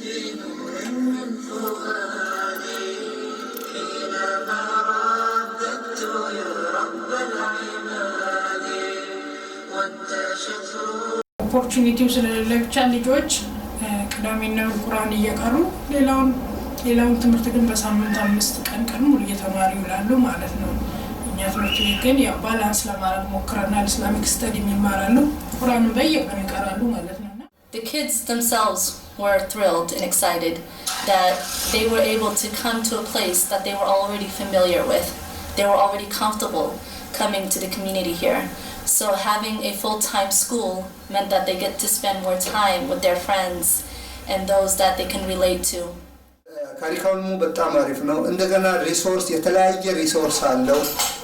بنور من فؤادي حينما رددت يا رب العباد وانتشت opportunity ስለሌለ ብቻ ልጆች ቅዳሜና ቁርአን እየቀሩ ሌላውን ትምህርት ግን በሳምንት 5 ቀን ሙሉ እየተማሩ ይውላሉ ማለት ነው። እኛ ትምህርት ቤት ግን ያው ባላንስ ለማድረግ ሞክረናል። ኢስላሚክ ስተዲ ይማራሉ፣ ቁርአንን በየቀኑ ይቀራሉ ማለት ነው። The kids themselves were thrilled and excited that they were able to come to a place that they were already familiar with. They were already comfortable coming to the community here. So having a full-time school meant that they get to spend more time with their friends and those that they can relate to. ካሪኩለሙ በጣም አሪፍ ነው። እንደገና ሪሶርስ የተለያየ ሪሶርስ አለው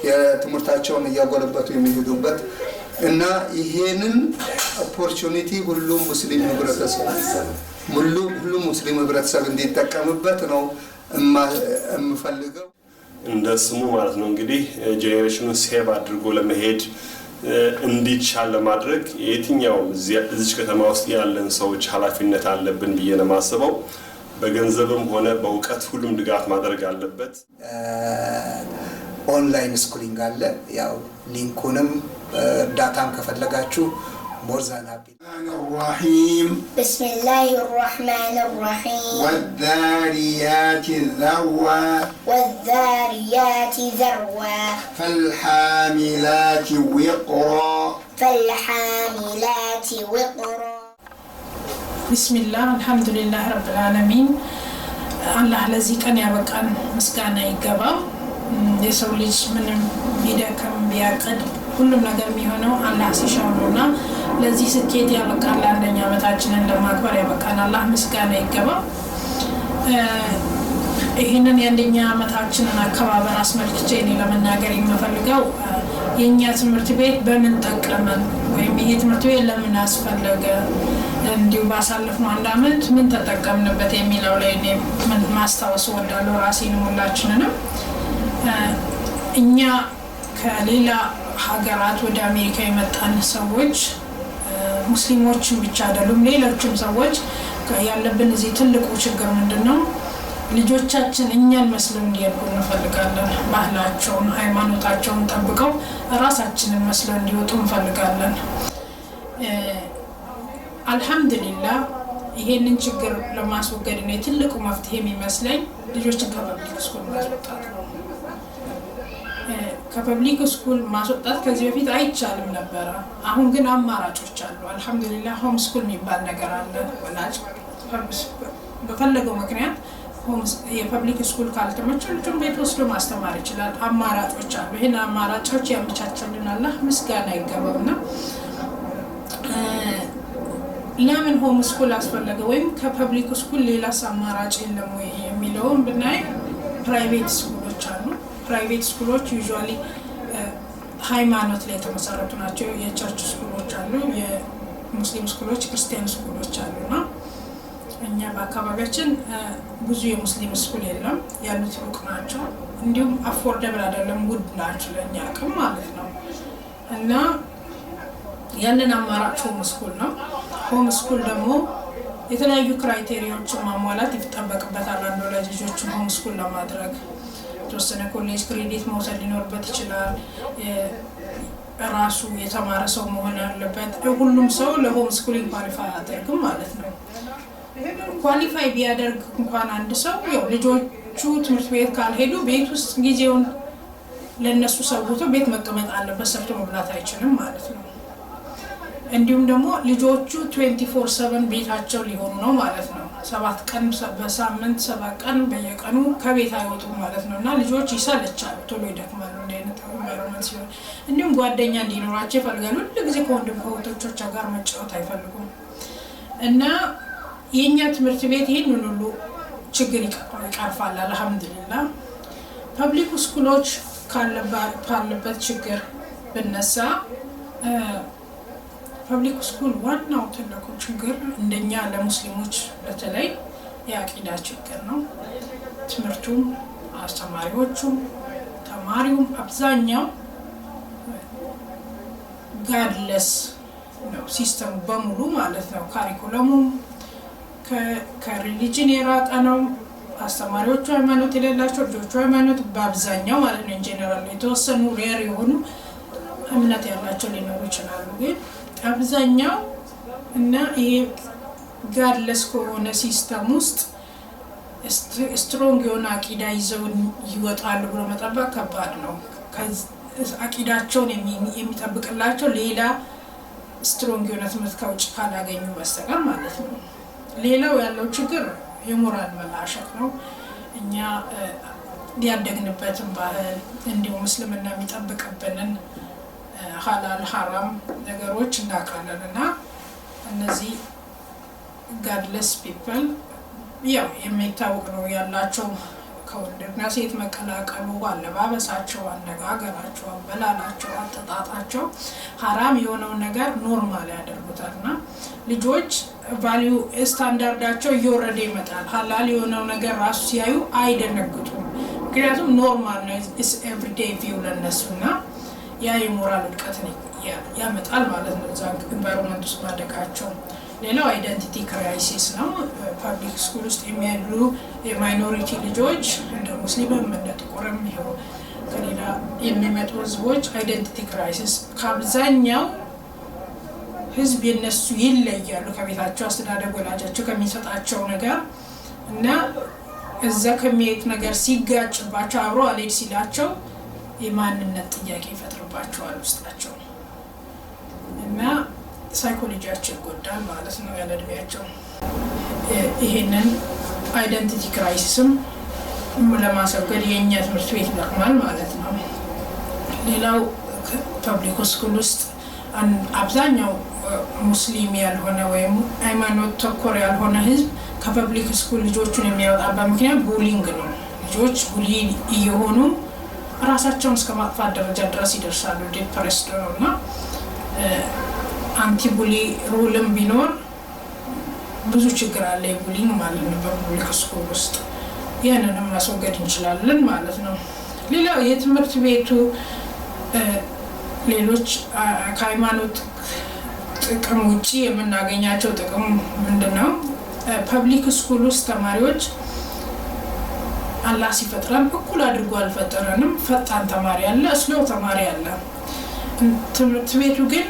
የትምህርታቸውን እያጎለበቱ የሚሄዱበት እና ይሄንን ኦፖርቹኒቲ ሁሉም ሙስሊም ህብረተሰብ እንዲጠቀምበት ነው የምፈልገው። እንደ ስሙ ማለት ነው እንግዲህ ጄኔሬሽኑን ሴቭ አድርጎ ለመሄድ እንዲቻል ለማድረግ የትኛው እዚህ ከተማ ውስጥ ያለን ሰዎች ኃላፊነት አለብን ብዬ ነው ማስበው። በገንዘብም ሆነ በእውቀት ሁሉም ድጋፍ ማድረግ አለበት። ኦንላይን ስኩሊንግ አለ። ያው ሊንኩንም ዳታም ከፈለጋችሁ ሞርዛን አቢ الرحيم بسم الله الرحمن الرحيم والذاريات ذروا فالحاملات وقرا بسم الله الحمد لله رب العالمين الله الذي كان يبقى مسكانا يقبل የሰው ልጅ ምንም ቢደክም ቢያቅድ ሁሉም ነገር የሚሆነው አላህ ሲሻው ነውና ለዚህ ስኬት ያበቃል። አንደኛ ዓመታችንን ለማክበር ያበቃን አላህ ምስጋና ይገባው። ይሄንን የአንደኛ ዓመታችንን አከባበር አስመልክቼ እኔ ለመናገር የምፈልገው የኛ ትምህርት ቤት በምን ጠቀመን ወይም ይሄ ትምህርት ቤት ለምን አስፈለገ እንዲሁ ባሳለፍነው አንድ ዓመት ምን ተጠቀምንበት የሚለው ላይ እኔ ማስታወስ ወዳለው ራሴንም ሁላችንንም እኛ ከሌላ ሀገራት ወደ አሜሪካ የመጣን ሰዎች ሙስሊሞችን ብቻ አይደሉም ሌሎችም ሰዎች ያለብን እዚህ ትልቁ ችግር ምንድነው? ልጆቻችን እኛን መስለው እንዲያድጉ እንፈልጋለን። ባህላቸውን ሃይማኖታቸውን ጠብቀው ራሳችንን መስለው እንዲወጡ እንፈልጋለን። አልহামዱሊላህ ይሄንን ችግር ለማስወገድ ነው ትልቁ መፍትሄ የሚመስለኝ ልጆችን ከፐብሊክ ስኩል ማስወጣት ነው። ከፐብሊክ ስኩል ማስወጣት ከዚህ በፊት አይቻልም ነበር። አሁን ግን አማራጮች አሉ። አልহামዱሊላህ ሆም ስኩል የሚባል ነገር አለ። ወላጅ በፈለገው ምክንያት የፐብሊክ ስኩል ካልተመቸው ልጁን ቤት ወስዶ ማስተማር ይችላል። አማራጮች አሉ። ይሄን አማራጮች ያመቻቸልን አላህ ምስጋና ይገባውና ለምን ሆም ስኩል አስፈለገ ወይም ከፐብሊክ ስኩል ሌላ አማራጭ የለም ወይ የሚለውን ብናይ ፕራይቬት ስኩሎች አሉ። ፕራይቬት ስኩሎች ዩዥዋሊ ሃይማኖት ላይ የተመሰረቱ ናቸው። የቸርች ስኩሎች አሉ፣ የሙስሊም ስኩሎች፣ ክርስቲያን ስኩሎች አሉና እኛ በአካባቢያችን ብዙ የሙስሊም ስኩል የለም፣ ያሉት ሩቅ ናቸው። እንዲሁም አፎርደብል አይደለም፣ ውድ ናቸው ለኛ አቅም ማለት ነው። እና ያንን አማራጭ ሆም ስኩል ነው። ሆም ስኩል ደግሞ የተለያዩ ክራይቴሪያዎችን ማሟላት ይጠበቅበታል። አንዱ ለልጆችን ሆም ስኩል ለማድረግ ተወሰነ ኮሌጅ ክሬዲት መውሰድ ሊኖርበት ይችላል። ራሱ የተማረ ሰው መሆን አለበት። ሁሉም ሰው ለሆም ስኩሊንግ ኳሊፋይ አያደርግም ማለት ነው። ኳሊፋይ ቢያደርግ እንኳን አንድ ሰው ያው ልጆቹ ትምህርት ቤት ካልሄዱ ቤት ውስጥ ጊዜውን ለነሱ ሰውቶ ቤት መቀመጥ አለበት፣ ሰርቶ መብላት አይችልም ማለት ነው። እንዲሁም ደግሞ ልጆቹ 24/7 ቤታቸው ሊሆኑ ነው ማለት ነው። 7 ቀን በሳምንት 7 ቀን በየቀኑ ከቤት አይወጡም ማለት ነውና ልጆች ይሰለቻሉ፣ ቶሎ ይደክማሉ። እንዲሁም ጓደኛ እንዲኖራቸው ይፈልጋሉ። ሁሉ ጊዜ ከወንድም ከእህቶቻቸው ጋር መጫወት አይፈልጉም። እና የኛ ትምህርት ቤት ይሄንን ሁሉ ችግር ይቀርፋል አልহামዱሊላህ። ፐብሊክ ስኩሎች ካለበት ችግር ብነሳ ፐብሊክ ስኩል ዋናው ትልቁ ችግር እንደኛ ለሙስሊሞች በተለይ የአቂዳ ችግር ነው። ትምህርቱም አስተማሪዎቹም ተማሪውም አብዛኛው ጋድለስ ነው ሲስተም በሙሉ ማለት ነው። ካሪኩለሙም ከሪሊጅን የራቀ ነው። አስተማሪዎቹ ሃይማኖት የሌላቸው፣ ልጆቹ ሃይማኖት በአብዛኛው ማለት ነው ኢንጀነራል የተወሰኑ ሬር የሆኑ እምነት ያላቸው ሊኖሩ ይችላሉ። ግን አብዛኛው እና ይሄ ጋድለስ ከሆነ ሲስተም ውስጥ ስትሮንግ የሆነ አቂዳ ይዘው ይወጣሉ ብሎ መጠበቅ ከባድ ነው። አቂዳቸውን የሚጠብቅላቸው ሌላ ስትሮንግ የሆነ ትምህርት ከውጭ ካላገኙ በስተቀር ማለት ነው። ሌላው ያለው ችግር የሞራል መላሸት ነው። እኛ ያደግንበትን ባህል እንዲሁም እስልምና የሚጠብቅብንን ሐላል ሐራም ነገሮች እናውቃለን እና እነዚህ ጋድለስ ፒፕል ያው የሚታወቅ ነው ያላቸው ከወንድና ሴት መቀላቀሉ፣ አለባበሳቸው፣ አነጋገራቸው፣ አበላላቸው፣ አጠጣጣቸው ሐራም የሆነው ነገር ኖርማል ያደርጉታልና ልጆች ቫልዩ ስታንዳርዳቸው እየወረደ ይመጣል። ሐላል የሆነው ነገር ራሱ ሲያዩ አይደነግጡም። ምክንያቱም ኖርማል ነው ኢትስ ኤቭሪዴይ ቪው ለነሱና ያ የሞራል ውድቀትን ያመጣል ማለት ነው እዛ ኢንቫይሮንመንት ውስጥ ማደጋቸው። ሌላው አይደንቲቲ ክራይሲስ ነው። ፐብሊክ ስኩል ውስጥ የሚያሉ የማይኖሪቲ ልጆች እንደ ሙስሊምም እንደ ጥቁርም ይኸው ከሌላ የሚመጡ ህዝቦች አይደንቲቲ ክራይሲስ ከአብዛኛው ህዝብ የነሱ ይለያሉ ከቤታቸው አስተዳደግ ወላጃቸው ከሚሰጣቸው ነገር እና እዛ ከሚሄድ ነገር ሲጋጭባቸው አብሮ አልሄድ ሲላቸው የማንነት ጥያቄ ይፈጥርባቸዋል ውስጣቸው እና ሳይኮሎጂያቸው ይጎዳል ማለት ነው ያለ እድሜያቸው። ይሄንን አይደንቲቲ ክራይሲስም ለማስወገድ የእኛ ትምህርት ቤት ይጠቅማል ማለት ነው። ሌላው ፐብሊክ ስኩል ውስጥ አብዛኛው ሙስሊም ያልሆነ ወይም ሃይማኖት ተኮር ያልሆነ ህዝብ ከፐብሊክ ስኩል ልጆቹን የሚያወጣበት ምክንያት ቡሊንግ ነው። ልጆች ቡሊ እየሆኑ ራሳቸውን እስከ ማጥፋት ደረጃ ድረስ ይደርሳሉ። ዲፕሬስድ ነው እና አንቲ ቡሊ ሩልም ቢኖር ብዙ ችግር አለ የቡሊንግ ማለት ነው በፐብሊክ ስኩል ውስጥ። ያንንም ማስወገድ እንችላለን ማለት ነው። ሌላው የትምህርት ቤቱ ሌሎች ከሃይማኖት ጥቅም ውጪ የምናገኛቸው ጥቅም ምንድነው? ፐብሊክ ስኩል ውስጥ ተማሪዎች አላህ ሲፈጥረን እኩል አድርጎ አልፈጠረንም። ፈጣን ተማሪ አለ፣ ስሎው ተማሪ አለ። ትምህርት ቤቱ ግን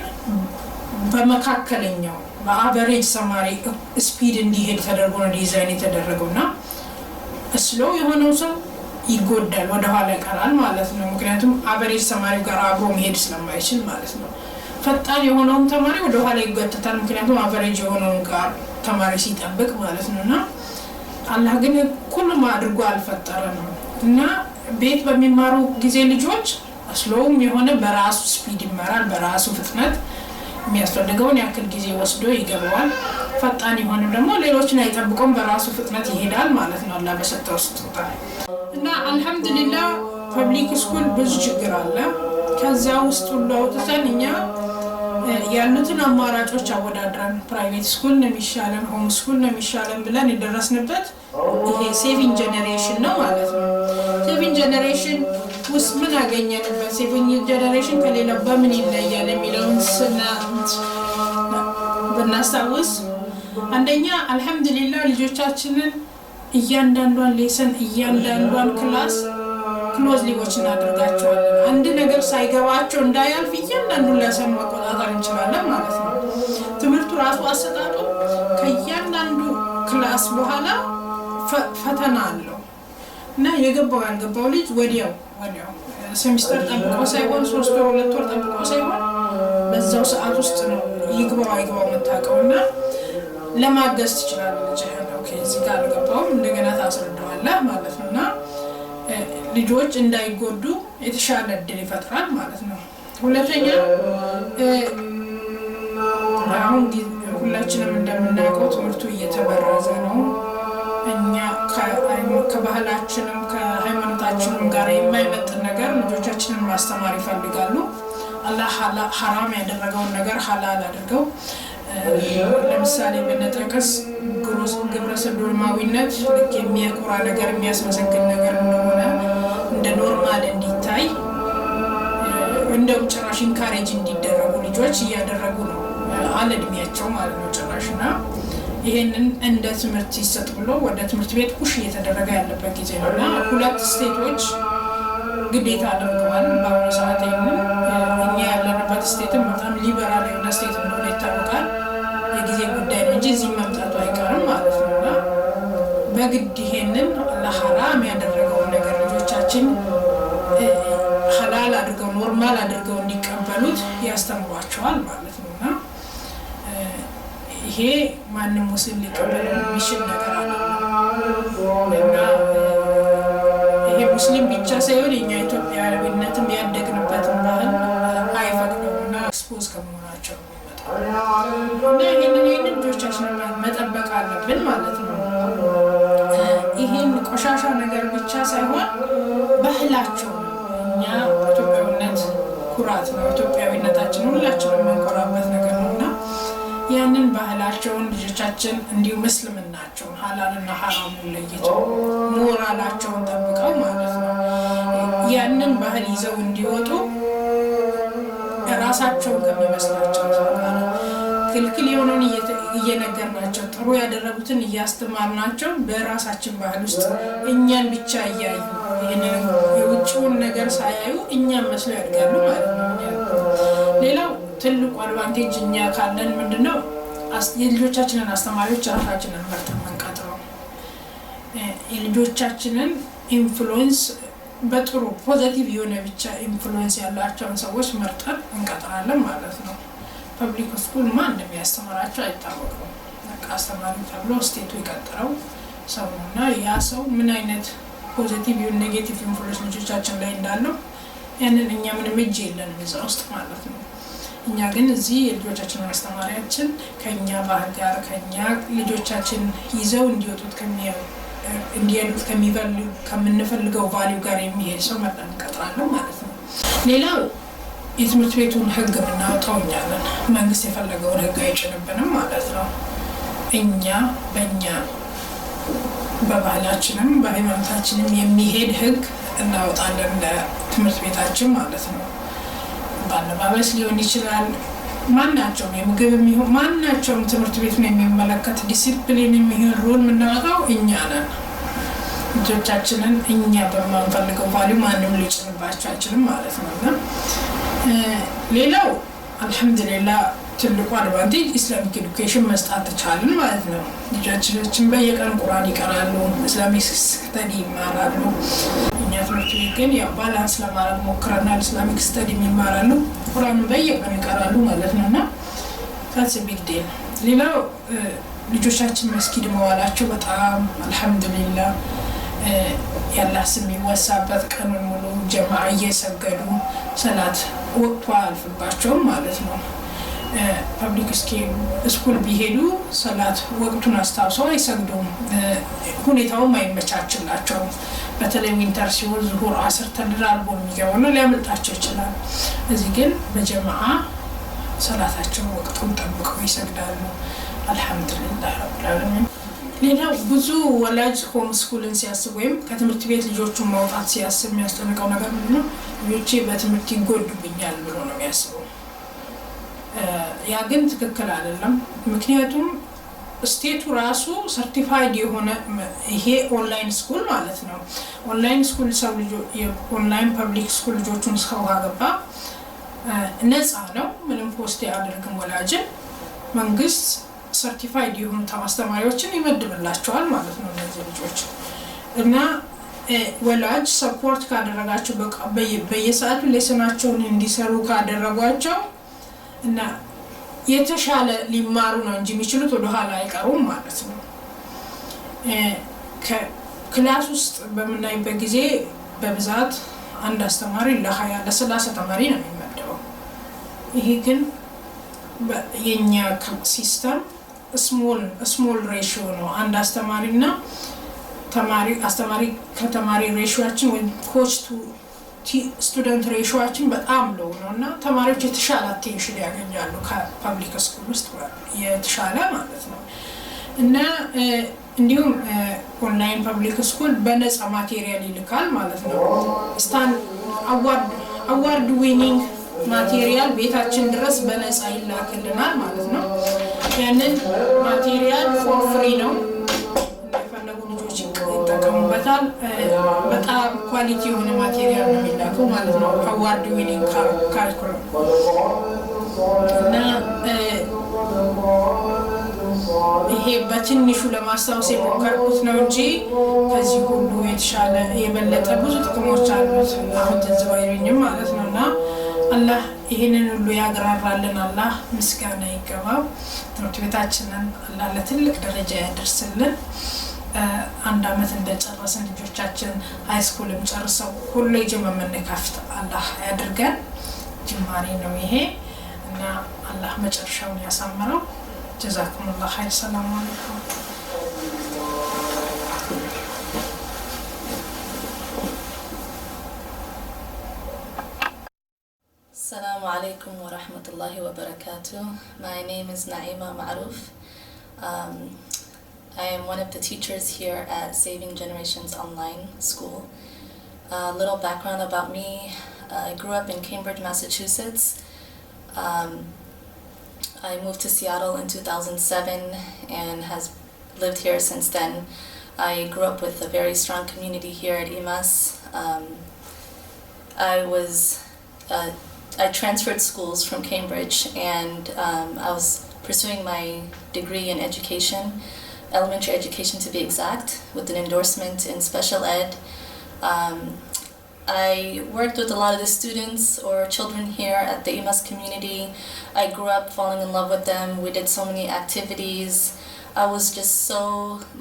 በመካከለኛው በአቨሬጅ ተማሪ ስፒድ እንዲሄድ ተደርጎ ነው ዲዛይን የተደረገውና ስሎው የሆነው ሰው ይጎዳል፣ ወደ ኋላ ይቀራል ማለት ነው። ምክንያቱም አቨሬጅ ተማሪው ጋር አብሮ መሄድ ስለማይችል ማለት ነው። ፈጣን የሆነውም ተማሪ ወደ ኋላ ይጎተታል፣ ምክንያቱም አቨሬጅ የሆነውን ጋር ተማሪ ሲጠብቅ ማለት ነውና አላህ ግን ሁሉም አድርጎ አልፈጠረንም እና ቤት በሚማሩ ጊዜ ልጆች ስሎውም የሆነ በራሱ ስፒድ ይማራል፣ በራሱ ፍጥነት የሚያስፈልገውን ያክል ጊዜ ወስዶ ይገባዋል። ፈጣን የሆነ ደግሞ ሌሎችን አይጠብቁም፣ በራሱ ፍጥነት ይሄዳል ማለት ነው አላህ በሰጠው ስጦታ እና አልহামዱሊላህ ፐብሊክ ስኩል ብዙ ችግር አለ። ከዛ ውስጥ ለውጥተን እኛ ያሉትን አማራጮች አወዳድረን ፕራይቬት ስኩል ነው የሚሻለን፣ ሆም ስኩል ነው የሚሻለን ብለን የደረስንበት ይሄ ሴቪንግ ጄኔሬሽን ነው ማለት ነው። ሴቪንግ ጄኔሬሽን ውስጥ ምን አገኘንበት? ሴቪንግ ጄኔሬሽን ከሌላው በምን ይለያል የሚለውን ብናስታውስ አንደኛ አልহামዱሊላህ ልጆቻችንን እያንዳንዷን ሌሰን እያንዳንዷን ክላስ ክሎዝ ሊዎች እናደርጋቸዋለን። አንድ ነገር ሳይገባቸው እንዳያልፍ እያንዳንዱን ሌሰን መቆጣጠር እንችላለን ማለት ነው። ትምህርቱ ራሱ አሰጣጡ ከእያንዳንዱ ክላስ በኋላ ፈተና አለው እና የገባው ያልገባው ልጅ ወዲያው ሴሚስተር ጠብቆ ሳይሆን 3 ወር 2 ወር ጠብቆ ሳይሆን በዛው ሰዓት ውስጥ ነው ይግባው አይግባው መታቀውና ለማገዝ ትችላለህ። ኦኬ እዚህ ጋር አልገባውም እንደገና ታስረዳዋለህ ማለት ነውና ልጆች እንዳይጎዱ የተሻለ እድል ይፈጥራል ማለት ነው። ሁለተኛ አሁን ሁላችንም እንደምናውቀው ትምህርቱ እየተበረዘ ነው። እኛ ከባህላችንም ከሃይማኖታችንም ጋር የማይመጥን ነገር ልጆቻችንን ማስተማር ይፈልጋሉ። አላህ ሐራም ያደረገውን ነገር ሐላል አድርገው ለምሳሌ በነጠቀስ ግብረ ሰዶማዊነት ልክ የሚያኮራ ነገር የሚያስመሰግን ነገር እንደሆነ እንደ ኖርማል እንዲታይ እንደው ጭራሽ ኢንካሬጅ እንዲደረጉ ልጆች እያደረጉ ነው አለ እድሜያቸው ማለት ነው ጭራሽና ይሄንን እንደ ትምህርት ይሰጥ ብሎ ወደ ትምህርት ቤት ፑሽ እየተደረገ ያለበት ጊዜ ነውና ሁለት ስቴቶች ግዴታ አድርገዋል በአሁኑ ሰዓት ይሄንን እኛ ያለንበት ስቴትም በጣም ሊበራል የሆነ ስቴት እንደሆነ ይታወቃል የጊዜ ጉዳይ ነው እንጂ እዚህ መምጣቱ አይቀርም ማለት ነውና በግድ ይሄንን ለሐራም ያደረገው ነገር ልጆቻችን ሐላል አድርገው ኖርማል አድርገው እንዲቀበሉት ያስተምሯቸዋል ማለት ነውና ይሄ ማንንም ሙስሊም ሊቀበለው የሚችል ነገር አይደለም ይሄ ሙስሊም ብቻ ሳይሆን የኛ ኢትዮጵያዊነትም ያደግንበትን ባህል አይፈቅዱምና ኤክስፖዝ ከመሆናቸው እና ይሄንን ልጆቻችንን መጠበቅ አለብን ማለት ነው ይሄን ቆሻሻ ነገር ብቻ ሳይሆን ባህላቸው እኛ ኢትዮጵያዊነት ኩራት ነው ኢትዮጵያዊነታችን ሁላችንም የምንኮራበት ነገር ነውና ያንን ባህላቸውን ልጆቻችን እንዲሁ ምስልምናቸውን ሐላልና ሐራሙን ለይተው ሞራላቸውን ጠብቀው ማለት ነው ያንን ባህል ይዘው እንዲወጡ ራሳቸውን ከሚመስላቸው ጋር ክልክል የሆነውን እየነገርናቸው ጥሩ ያደረጉትን እያስተማርናቸው በራሳችን ባህል ውስጥ እኛን ብቻ እያዩ ይሄንን የውጭውን ነገር ሳያዩ እኛን መስለው ያድጋሉ ማለት ነው ሌላው ትልቁ አድቫንቴጅ እኛ ካለን ምንድነው የልጆቻችንን አስተማሪዎች ራሳችንን መርጠን መንቀጥረው የልጆቻችንን ኢንፍሉዌንስ በጥሩ ፖዚቲቭ የሆነ ብቻ ኢንፍሉዌንስ ያላቸውን ሰዎች መርጠን እንቀጥራለን ማለት ነው ፐብሊክ ስኩል ማን እንደሚያስተምራቸው አይታወቅም አስተማሪ ተብሎ ስቴቱ ይቀጥራው ሰውና ያ ሰው ምን አይነት ፖዚቲቭ እና ኔጌቲቭ ኢንፍሉዌንስ ልጆቻችን ላይ እንዳለው ያንን እኛ ምንም እጅ የለንም እዛ ውስጥ ማለት ነው እኛ ግን እዚህ የልጆቻችን አስተማሪያችን ከኛ ባህል ጋር ከኛ ልጆቻችን ይዘው እንዲወጡት እንዲያሉት ከምንፈልገው ቫልዩ ጋር የሚሄድ ሰው መጠን እንቀጥራለን ማለት ነው ሌላው የትምህርት ቤቱን ህግ ብናወጣው እኛ ነን መንግስት የፈለገውን ህግ አይጭንብንም ማለት ነው እኛ በእኛ በባህላችንም በሃይማኖታችንም የሚሄድ ህግ እናወጣለን ለትምህርት ቤታችን ማለት ነው ባለባበስ ሊሆን ይችላል ማናቸውም የምግብ የሚሆን ማናቸውም ትምህርት ቤቱን የሚመለከት ዲሲፕሊን የሚሆን ሩል የምናወጣው እኛ ነን ልጆቻችንን እኛ በማንፈልገው ቫልዩ ማንም ሊጭንባቸው አይችልም ማለት ነውና ሌላው አልহামዱሊላህ ትልቁ አድቫንቴጅ ኢስላሚክ ኤዱኬሽን መስጠት ተቻለን ማለት ነው ልጆቻችን በየቀኑ ቁርአን ይቀራሉ ኢስላሚክ ስተዲ ይማራሉ እኛ ትምህርት ቤት ግን ያው ባላንስ ለማድረግ ሞክረናል ኢስላሚክ ስተዲ ይማራሉ ቁርአን በየቀኑ ይቀራሉ ማለት ነውና that's a big deal ሌላው ልጆቻችን መስጊድ መዋላቸው በጣም አልহামዱሊላህ ያላህ ስም ይወሳበት ቀኑን ሙሉ ጀማዓ እየሰገዱ ሰላት ወቅቱ አልፈባቸው ማለት ነው ፐብሊክ ስኩል ቢሄዱ ሰላት ወቅቱን አስተዋውሰው አይሰግዱም ሁኔታውም አይመቻችላቸው በተለይ ዊንተር ሲሆን ዙሁር አስር ተደራርቦ የሚገባው ነው ሊያመልጣቸው ይችላል እዚህ ግን በጀማዓ ሰላታቸው ወቅቱን ጠብቀው ይሰግዳሉ አልহামዱሊላህ ረብል ዓለሚን ሌላው ብዙ ወላጅ ሆም ስኩልን ሲያስብ ወይም ከትምህርት ቤት ልጆቹን ማውጣት ሲያስብ የሚያስጨንቀው ነገር ምንድነው ልጆቼ በትምህርት ይጎዱብኛል ብሎ ነው የሚያስበው ያ ግን ትክክል አይደለም ምክንያቱም ስቴቱ ራሱ ሰርቲፋይድ የሆነ ይሄ ኦንላይን ስኩል ማለት ነው ኦንላይን ስኩል ሰው ኦንላይን ፐብሊክ ስኩል ልጆቹን ሰው አገባ ነፃ ነው ምንም ፖስት ያደርግም ወላጅ መንግስት ሰርቲፋይድ የሆኑ አስተማሪዎችን ይመድብላቸዋል ማለት ነው እነዚህ ልጆች እና ወላጅ ሰፖርት ካደረጋቸው በየሰዓቱ ሌሰናቸውን እንዲሰሩ ካደረጓቸው እና የተሻለ ሊማሩ ነው እንጂ የሚችሉት ወደ ኋላ አይቀሩም ማለት ነው ክላስ ውስጥ በመናይበት ጊዜ በብዛት አንድ አስተማሪ ለ30 ተማሪ ነው የሚመደበው ይሄ ግን የኛ ሲስተም ስሞል ሬሽዮ ነው አንድ አስተማሪና አስተማሪ ከተማሪ ሬሽዮአችን ወይ ኮች ቱ ስቱደንት ሬሽዮአችን በጣም ሎው ነውና ተማሪዎች የተሻለ አቴንሽን ያገኛሉ ከፐብሊክ ስኩል ውስጥ የተሻለ ማለት ነው እና እንዲሁም ኦንላይን ፐብሊክ ስኩል በነፃ ማቴሪያል ይልካል ማለት ነው ስታን አዋርድ ዊኒንግ ማቴሪያል ቤታችን ድረስ በነፃ ይላክልናል ማለት ነው ያንን ማቴሪያል ፎር ፍሪ ነው እንደፈለጉ ልጆች ይጠቀሙበታል። በጣም ኳሊቲ የሆነ ማቴሪያል ነው የሚላከው ማለት ነው። አዋርድ ዊኒንግ ካሪኩለም እና ይሄ በትንሹ ለማስታወስ የሞከርኩት ነው እንጂ ከዚህ ሁሉ የተሻለ የበለጠ ብዙ ጥቅሞች አሉት። አሁን ትዝ ባይለኝም ማለት ነው። እና አላህ ይህንን ሁሉ ያግራራልን። አላህ ምስጋና ይገባው። ትምህርት ቤታችንን አላህ ለትልቅ ደረጃ ያደርስልን። አንድ አመት እንደጨረስን ልጆቻችን ሃይስኩልም ጨርሰው ኮሌጅም የምንከፍት አላህ ያድርገን። ጅማሬ ነው ይሄ እና አላህ መጨረሻውን ያሳምረው። ጀዛኩሙላህ ኸይር። ሰላም አለይኩም። Assalamu alaikum wa rahmatullahi wa barakatuh. My name is Naima Ma'ruf. I am one of the teachers here at Saving Generations Online School. A little background about me. I grew up in Cambridge, Massachusetts. I moved to Seattle in 2007 and has lived here since then. I grew up with a very strong community here at IMAS. I transferred schools from Cambridge and I was pursuing my degree in education, elementary education to be exact, with an endorsement in special ed. I worked with a lot of the students or children here at the IMAS community. I grew up falling in love with them. We did so many activities. I was just so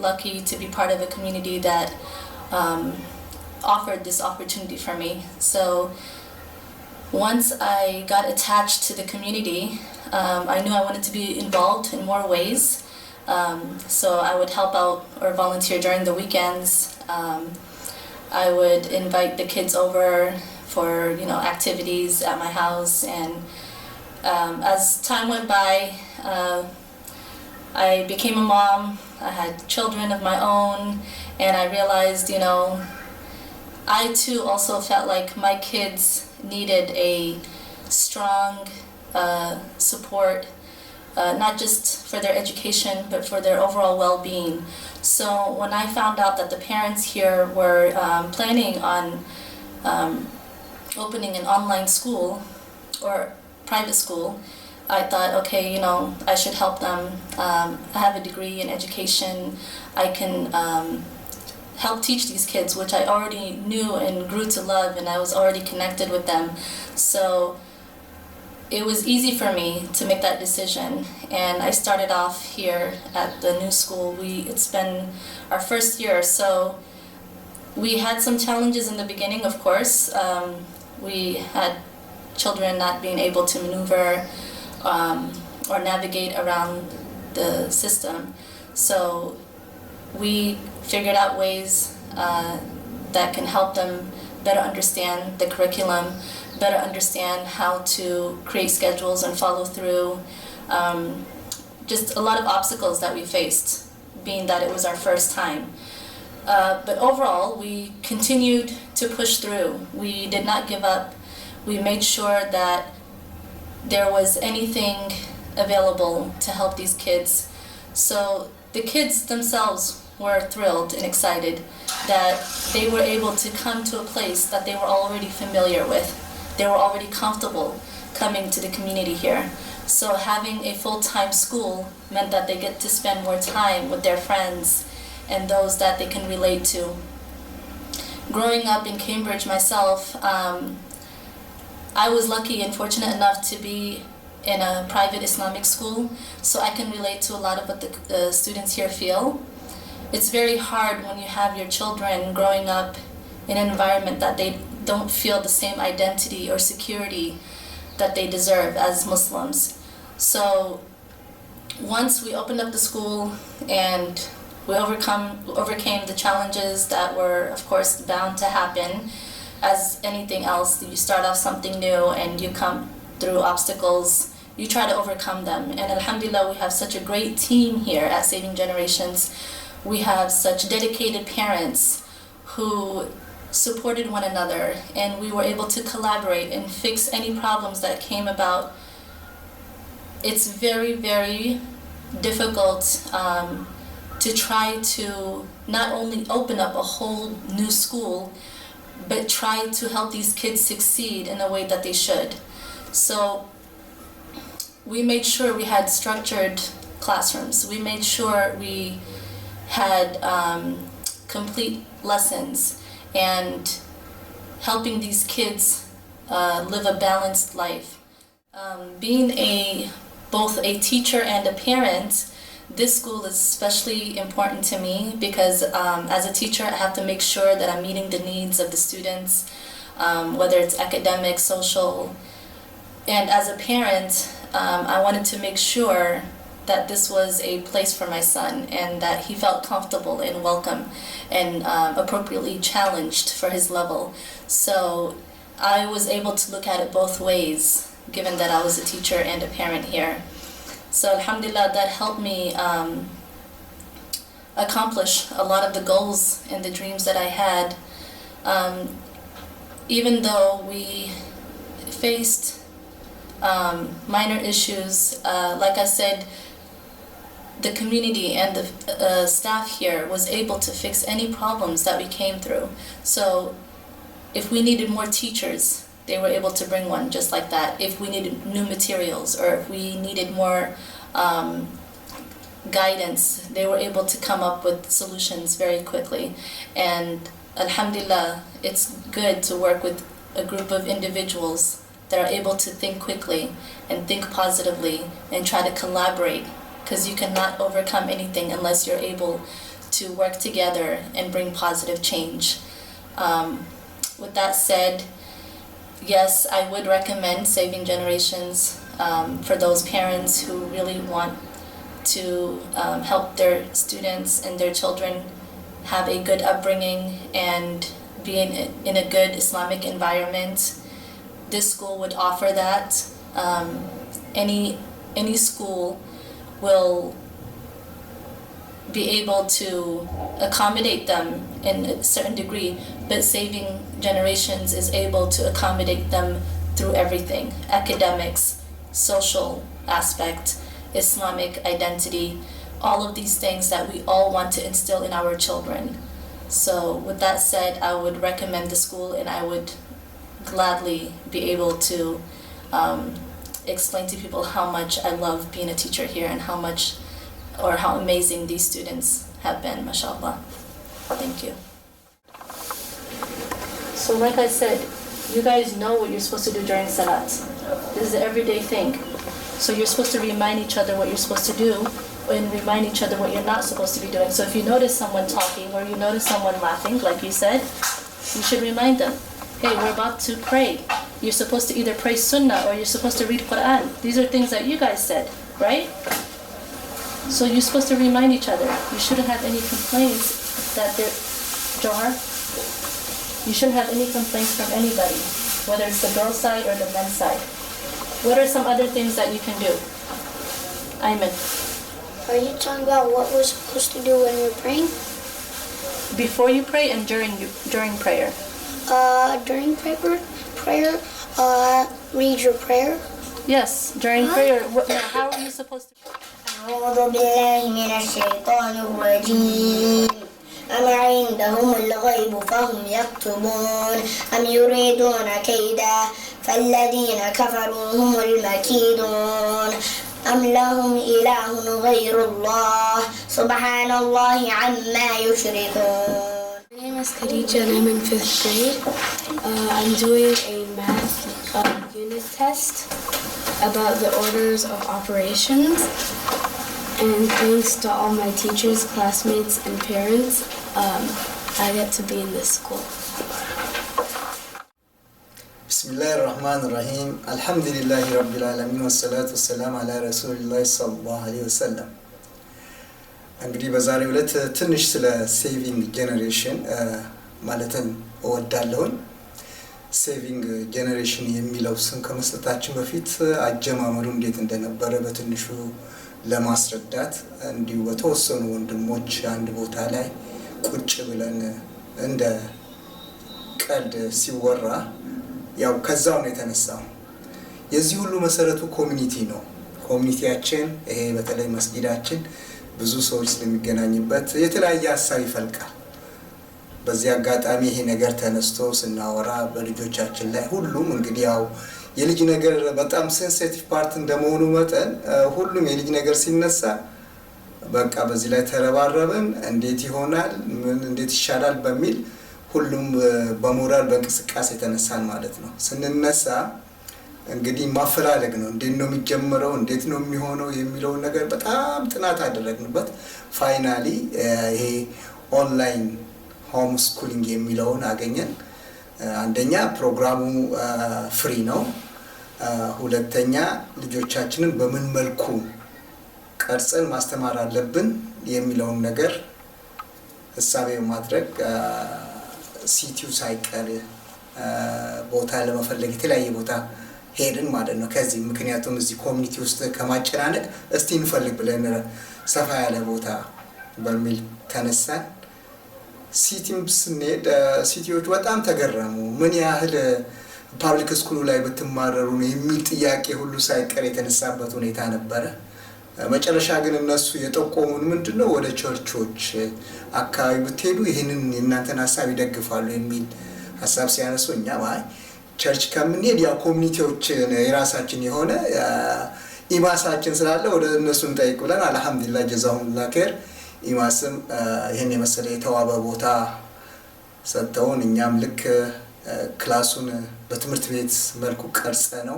lucky to be part of a community that offered this opportunity for me. So once I got attached to the community, I knew I wanted to be involved in more ways. So I would help out or volunteer during the weekends. I would invite the kids over for activities at my house, and as time went by, I became a mom. I had children of my own, and I realized, I too also felt like my kids needed a strong support, not just for their education, but for their overall well-being. So when I found out that the parents here were planning on opening an online school or private school, I thought, okay, I should help them. I have a degree in education. I can help teach these kids, which I already knew and grew to love, and I was already connected with them. So it was easy for me to make that decision, and I started off here at the new school. It's been our first year, so we had some challenges in the beginning, of course. We had children not being able to maneuver or navigate around the system. So we figured out ways that can help them better understand the curriculum, better understand how to create schedules and follow through. Just a lot of obstacles that we faced, being that it was our first time. But overall, we continued to push through. We did not give up. We made sure that there was anything available to help these kids. So the kids themselves were thrilled and excited that they were able to come to a place that they were already familiar with. They were already comfortable coming to the community here. So having a full-time school meant that they get to spend more time with their friends and those that they can relate to. Growing up in Cambridge myself, I was lucky and fortunate enough to be in a private Islamic school, so I can relate to a lot of what the students here feel. It's very hard when you have your children growing up in an environment that they don't feel the same identity or security that they deserve as Muslims. So once we opened up the school and we overcame the challenges that were, of course, bound to happen, as anything else, you start off something new and you come through obstacles, you try to overcome them. And alhamdulillah, we have such a great team here at Saving Generations. We have such dedicated parents who supported one another, and we were able to collaborate and fix any problems that came about. It's very, very difficult to try to not only open up a whole new school, but try to help these kids succeed in a way that they should. So we made sure we had structured classrooms. We made sure we had complete lessons and helping these kids live a balanced life. Being both a teacher and a parent, this school is especially important to me because as a teacher I have to make sure that I'm meeting the needs of the students, whether it's academic, social, and as a parent I wanted to make sure that this was a place for my son and that he felt comfortable and welcome and appropriately challenged for his level. So I was able to look at it both ways, given that I was a teacher and a parent here. So alhamdulillah, that helped me accomplish a lot of the goals and the dreams that I had. Even though we faced minor issues, like I said, the community and the staff here was able to fix any problems that we came through. So if we needed more teachers, they were able to bring one just like that. If we needed new materials or if we needed more guidance, they were able to come up with solutions very quickly. And alhamdulillah, it's good to work with a group of individuals that are able to think quickly and think positively and try to collaborate, because you cannot overcome anything unless you're able to work together and bring positive change. With that said, yes, I would recommend Saving Generations for those parents who really want to help their students and their children have a good upbringing and be in a good Islamic environment. This school would offer that. Any school will be able to accommodate them in a certain degree, but Saving Generations is able to accommodate them through everything: academics, social aspect, Islamic identity, all of these things that we all want to instill in our children. So with that said, I would recommend the school, and I would gladly be able to explain to people how much I love being a teacher here and how amazing these students have been, mashallah. Thank you. So like I said, you guys know what you're supposed to do during salat. This is an everyday thing. So you're supposed to remind each other what you're supposed to do and remind each other what you're not supposed to be doing. So if you notice someone talking or you notice someone laughing, like you said, you should remind them, hey, we're about to pray. You're supposed to either pray sunnah or you're supposed to read Quran. These are things that you guys said, right? So you're supposed to remind each other. You shouldn't have any complaints that they're, Johar, you shouldn't have any complaints from anybody, whether it's the girl's side or the men's side. What are some other things that you can do? Ayman. Are you talking about what we're supposed to do when we're praying? Before you pray and during prayer. During prayer, read your prayer. Yes, during prayer. How are you supposed to? أعوذ بالله من الشيطان الرجيم أم عندهم الغيب فهم يكتبون أم يريدون كيدا فالذين كفروا هم المكيدون أم لهم إله غير الله سبحان الله عما يشركون. My name is Khadija and I'm in 5th grade. I'm doing a math unit test about the orders of operations. And thanks to all my teachers, classmates, and parents, I get to be in this school. Bismillahir Rahmanir Rahim. Alhamdulillahi Rabbil Alamin wassalatu wassalamu ala Rasulillahi sallallahu alayhi wasallam. እንግዲህ በዛሬው ዕለት ትንሽ ስለ ሴቪንግ ጄነሬሽን ማለትን እወዳለሁኝ። ሴቪንግ ጄነሬሽን የሚለው ስም ከመስጠታችን በፊት አጀማመሩ እንዴት እንደነበረ በትንሹ ለማስረዳት እንዲሁ በተወሰኑ ወንድሞች አንድ ቦታ ላይ ቁጭ ብለን እንደ ቀልድ ሲወራ ያው ከዛው ነው የተነሳው። የዚህ ሁሉ መሰረቱ ኮሚኒቲ ነው። ኮሚኒቲያችን ይሄ በተለይ መስጊዳችን ብዙ ሰዎች ስለሚገናኙበት የተለያየ ሀሳብ ይፈልቃል። በዚህ አጋጣሚ ይሄ ነገር ተነስቶ ስናወራ በልጆቻችን ላይ ሁሉም እንግዲህ ያው የልጅ ነገር በጣም ሴንሲቲቭ ፓርት እንደመሆኑ መጠን ሁሉም የልጅ ነገር ሲነሳ በቃ በዚህ ላይ ተረባረብን እንዴት ይሆናል ምን እንዴት ይሻላል በሚል ሁሉም በሞራል በእንቅስቃሴ ተነሳን ማለት ነው። ስንነሳ እንግዲህ ማፈላለግ ነው እንዴት ነው የሚጀምረው እንዴት ነው የሚሆነው የሚለው ነገር በጣም ጥናት አደረግንበት። ፋይናሊ ይሄ ኦንላይን ሆም ስኩሊንግ የሚለውን አገኘን። አንደኛ ፕሮግራሙ ፍሪ ነው። ሁለተኛ ልጆቻችንን በምን መልኩ ቀርጸን ማስተማር አለብን የሚለውን ነገር ሐሳቤ ማድረግ ሲቲው ሳይቀር ቦታ ለመፈለግ የተለያየ ቦታ ሄድን ማለት ነው። ከዚህ ምክንያቱም እዚህ ኮሚኒቲ ውስጥ ከማጨናነቅ እስቲ እንፈልግ ብለን ሰፋ ያለ ቦታ በሚል ተነሳን። ሲቲም ስንሄድ ሲቲዎች በጣም ተገረሙ። ምን ያህል ፓብሊክ ስኩሉ ላይ ብትማረሩ ነው የሚል ጥያቄ ሁሉ ሳይቀር የተነሳበት ሁኔታ ነበረ። መጨረሻ ግን እነሱ የጠቆሙን ምንድነው ወደ ቸርቾች አካባቢ ብትሄዱ ይሄንን የእናንተን ሐሳብ ይደግፋሉ የሚል ሐሳብ ሲያነሱ እኛ ማይ ቸርች ከምንሄድ ያ ኮሚኒቲዎች የራሳችን የሆነ ኢማሳችን ስላለ ወደ እነሱ እንጠይቅ ብለን አልহামዱሊላህ ጀዛሁሙላህ ኸይር ኢማስም ይሄን የመሰለ የተዋበ ቦታ ሰጥተውን እኛም ልክ ክላሱን በትምህርት ቤት መልኩ ቀርጸ ነው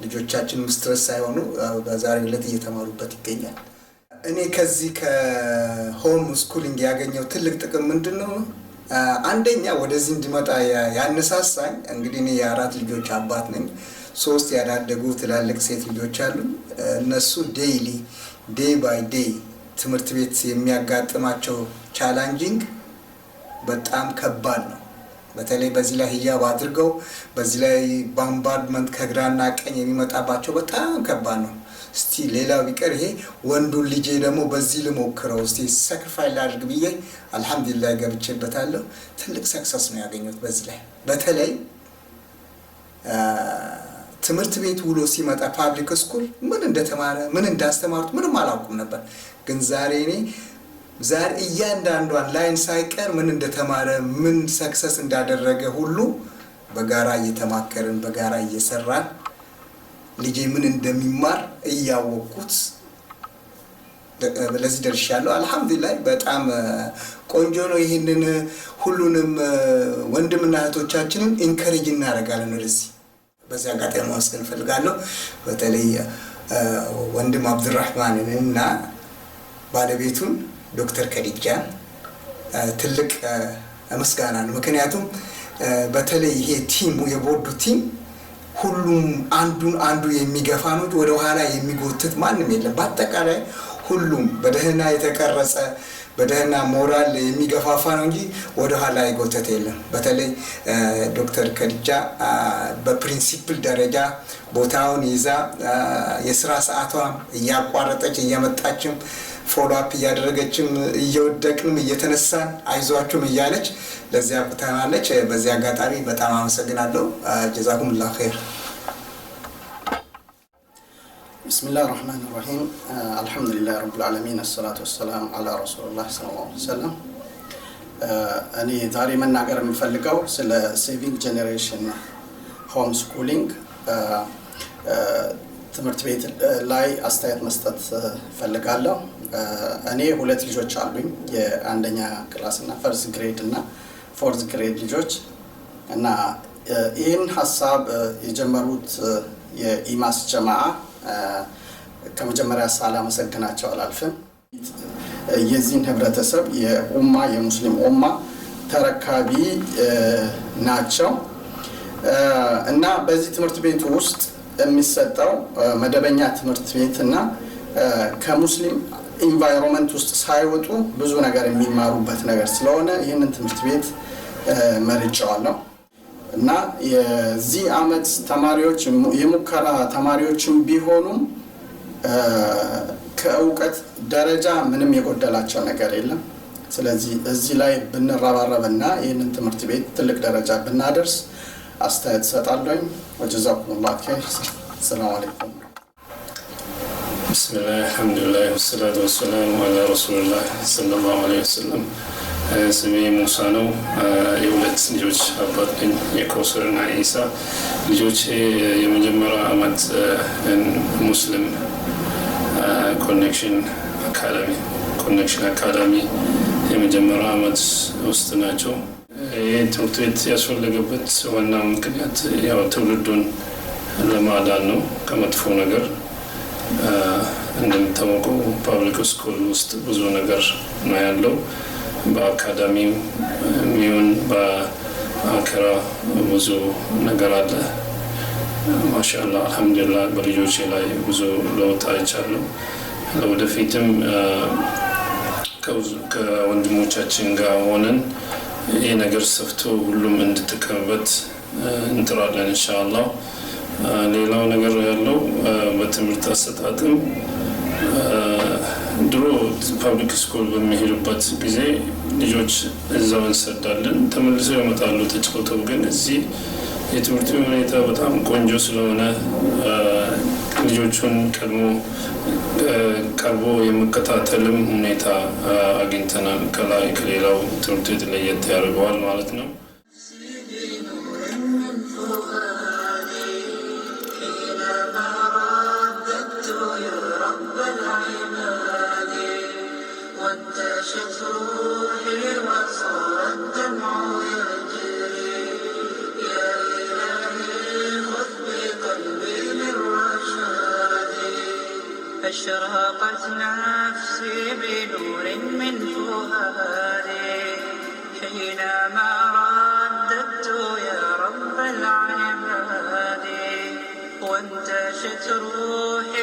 ልጆቻችን ስትረስ ሳይሆኑ በዛሬው ዕለት እየተማሩበት ይገኛል። እኔ ከዚህ ከሆም ስኩሊንግ ያገኘው ትልቅ ጥቅም ምንድነው? አንደኛ ወደዚህ እንድመጣ ያነሳሳኝ እንግዲህ እኔ የአራት ልጆች አባት ነኝ። 3 ያዳደጉ ትላልቅ ሴት ልጆች አሉ። እነሱ ዴይ ባይ ዴይ ትምህርት ቤት የሚያጋጥማቸው ቻሌንጂንግ በጣም ከባድ ነው። በተለይ በዚህ ላይ ሂጃብ አድርገው በዚህ ላይ ባምባርድመንት ከግራና ቀኝ የሚመጣባቸው በጣም ከባድ ነው። እስቲ ሌላው ቢቀር ይሄ ወንዱን ልጄ ደግሞ በዚህ ልሞክረው እስቲ ሳክሪፋይስ ላድርግ ብዬ አልহামዱሊላህ ገብቼበታለሁ። ትልቅ ሰክሰስ ነው ያገኘሁት በዚህ ላይ። በተለይ ትምህርት ቤት ውሎ ሲመጣ ፓብሊክ ስኩል ምን እንደተማረ ምን እንዳስተማሩት ምንም አላውቅም ነበር። ግን ዛሬ እያንዳንዷን ላይን ሳይቀር ምን እንደተማረ ምን ሰክሰስ እንዳደረገ ሁሉ በጋራ እየተማከርን በጋራ እየሰራን ልጄ ምን እንደሚማር እያወቅኩት ለዚህ ደርሻለሁ። አልহামዱሊላህ በጣም ቆንጆ ነው። ይሄንን ሁሉንም ወንድምና እህቶቻችንን ኢንከሬጅ እናደርጋለን ወደዚህ። በዚህ አጋጣሚ ማመስገን ፈልጋለሁ። በተለይ ወንድም አብዱራህማንና ባለቤቱን ዶክተር ከዲጃን ትልቅ ምስጋና ነው። ምክንያቱም በተለይ ይሄ ቲሙ የቦርዱ ቲም ሁሉም አንዱ የሚገፋ ነው ወደ ኋላ የሚጎትት ማንም የለም። በአጠቃላይ ሁሉም በደህና የተቀረጸ በደህና ሞራል የሚገፋፋ ነው እንጂ ወደ ኋላ አይጎተት የለም። በተለይ ዶክተር ከዲጃ በፕሪንሲፕል ደረጃ ቦታውን ይዛ የሥራ ሰዓቷን እያቋረጠች እየመጣችም ፎሎ አፕ እያደረገችም እየወደቅንም እየተነሳን አይዟችሁም እያለች ለዚያ ቁታናለች። በዚህ አጋጣሚ በጣም አመሰግናለሁ። ጀዛኩሙላህ ኸይር። ቢስሚላሂር ረህማኒር ረሂም አልহামዱሊላህ ረብል ዓለሚን الصلاه والسلام على رسول الله صلى الله عليه وسلم። እኔ ዛሬ መናገር የምፈልገው ስለ ሴቪንግ ጄኔሬሽን ሆም ስኩሊንግ ትምህርት ቤት ላይ አስተያየት መስጠት ፈልጋለሁ። እኔ 2 ልጆች አሉኝ። የአንደኛ ክላስ እና ፈርስት ግሬድ እና ፎርዝ ግሬድ ልጆች እና ይህን ሐሳብ የጀመሩት የኢማስ ጀማዓ ከመጀመሪያ ሳላመሰግናቸው አላልፍም። የዚህን ህብረተሰብ የሙስሊም ኡማ ተረካቢ ናቸው እና በዚህ ትምህርት ቤት ውስጥ የሚሰጠው መደበኛ ትምህርት ቤትና ከሙስሊም ኢንቫይሮንመንት ውስጥ ሳይወጡ ብዙ ነገር የሚማሩበት ነገር ስለሆነ ይህንን ትምህርት ቤት መርጫዋለሁ እና የዚህ አመት ተማሪዎች የሙከራ ተማሪዎችም ቢሆኑም ከእውቀት ደረጃ ምንም የጎደላቸው ነገር የለም። ስለዚህ እዚህ ላይ ብንረባረብና ይህንን ትምህርት ቤት ትልቅ ደረጃ ብናደርስ አስተያየት ሰጣለሁ። ወጀዛኩሙላህ ኸይር። ሰላም አለይኩም። بسم الله الحمد لله والصلاة والسلام على رسول الله صلى الله عليه وسلم ስሜ ሙሳ ነው። የሁለት ልጆች አባት ነኝ፣ የኮስር እና ኢሳ። ልጆቼ የመጀመሪያ አመት ሙስሊም ኮኔክሽን አካዳሚ የመጀመሪያ አመት ውስጥ ናቸው። ይህ ትምህርት ቤት ያስፈለገበት ዋና ምክንያት ያው ትውልዱን ለማዳን ነው ከመጥፎ ነገር። እንደምታወቀው ፓብሊክ ስኩል ውስጥ ብዙ ነገር ነው ያለው። በአካዳሚው ሚሆን በአከራ ብዙ ነገር አለ። ማሻአላህ አልহামዱሊላህ በልጆቼ ላይ ብዙ ለውጥ አይቻለሁ። ለወደፊትም ከወንድሞቻችን ጋር ሆነን ይሄ ነገር ሰፍቶ ሁሉም እንድትቀበበት እንጥራለን ኢንሻአላህ። ሌላው ነገር ያለው በትምህርት አሰጣጥም ድሮ ፓብሊክ ስኩል በሚሄዱበት ጊዜ ልጆች እዛው እንሰዳለን ተመልሰው ይመጣሉ ተጫውተው። ግን እዚህ የትምህርት ሁኔታ በጣም ቆንጆ ስለሆነ ልጆቹን ቀርቦ የመከታተልም ሁኔታ አግኝተናል። ከላይ ከሌላው ትምህርት ቤት ለየት ያደርገዋል ማለት ነው። وانتشت روحي وصار الدمع يجري يا إلهي خذ بقلبي للرشاد أشرقت نفسي بنور من فؤادي حينما رددت يا رب العباد وانتشت روحي